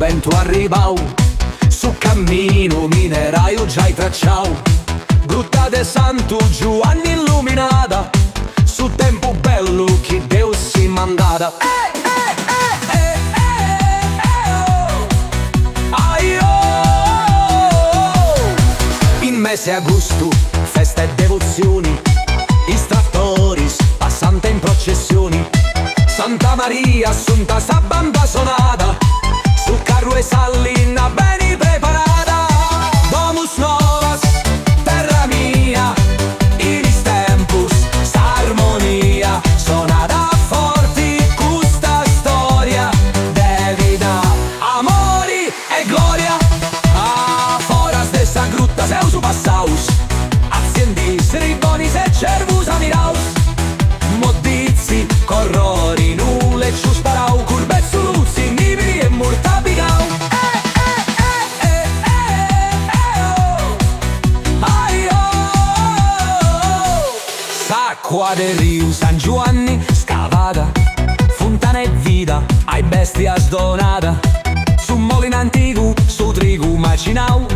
vento arrivau, su cammino mineraio già tracciau, Grutta de Santo Giovanni illuminata, su tempo bello che Dio si mandata. In mese agosto, feste e devozioni, istrattori passante in processioni, Santa Maria assunta sa banda sonata, su carro e sallina beni preparata. Domus novas, terra mia, inis tempus, s'armonia, sonata forti, custa storia de vida, amori e gloria. A foras de sa grutta seu su passaus, aziendis, ribonis e cervus amiraus, modizi, corrori, nulle ciu sparau, curbe su luzzi, nibili e murtabigau. S'acqua del Rio San Giovanni scavata, fontana e vita ai bestias donata, su molino antico, su trigu macinau,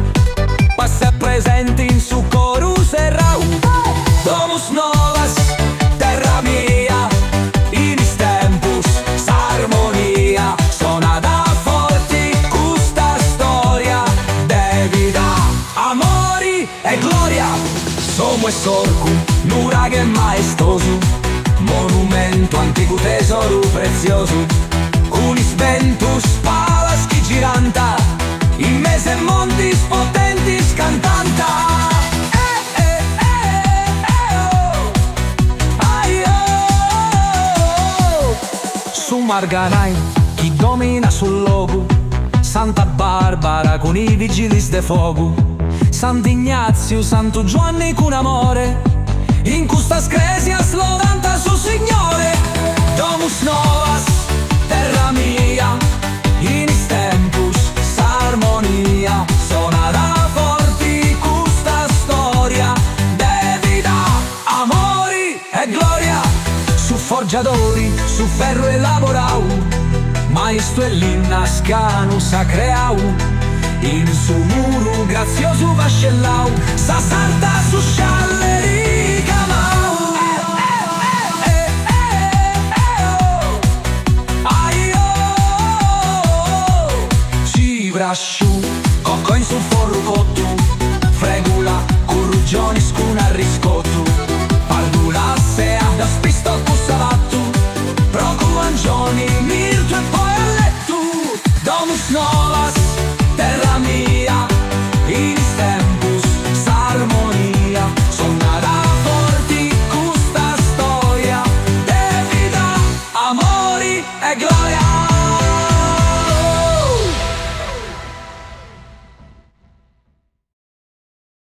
passa presente in su corus e rau. Domus novas, terra mia, inis tempus, s'armonia, sonata forti, custa storia de vida, amori e gloria. Somo e sorcu, nuraghe maestoso, monumento antico tesoro prezioso, unis ventus palaschi giranta, in mese montis potentis cantanta. Su Marganai, chi domina sul logo, Santa Barbara con i vigilis de fuoco, Sant'Ignazio, Santo Giovanni con amore, in custa scresia slodanta su Signore. Domus novas, terra mia, inis tempus, s'armonia, sonata forti, custa storia de vida, amori e gloria. Su forgiatori, su ferro elaborau, maestro e l'innascanu sacreau, in su muro grazioso vascellau, sa salta su scialleri camau. Ci brasciu, cocco in su forro cotto, fregula, corrugioni scuna riscotto,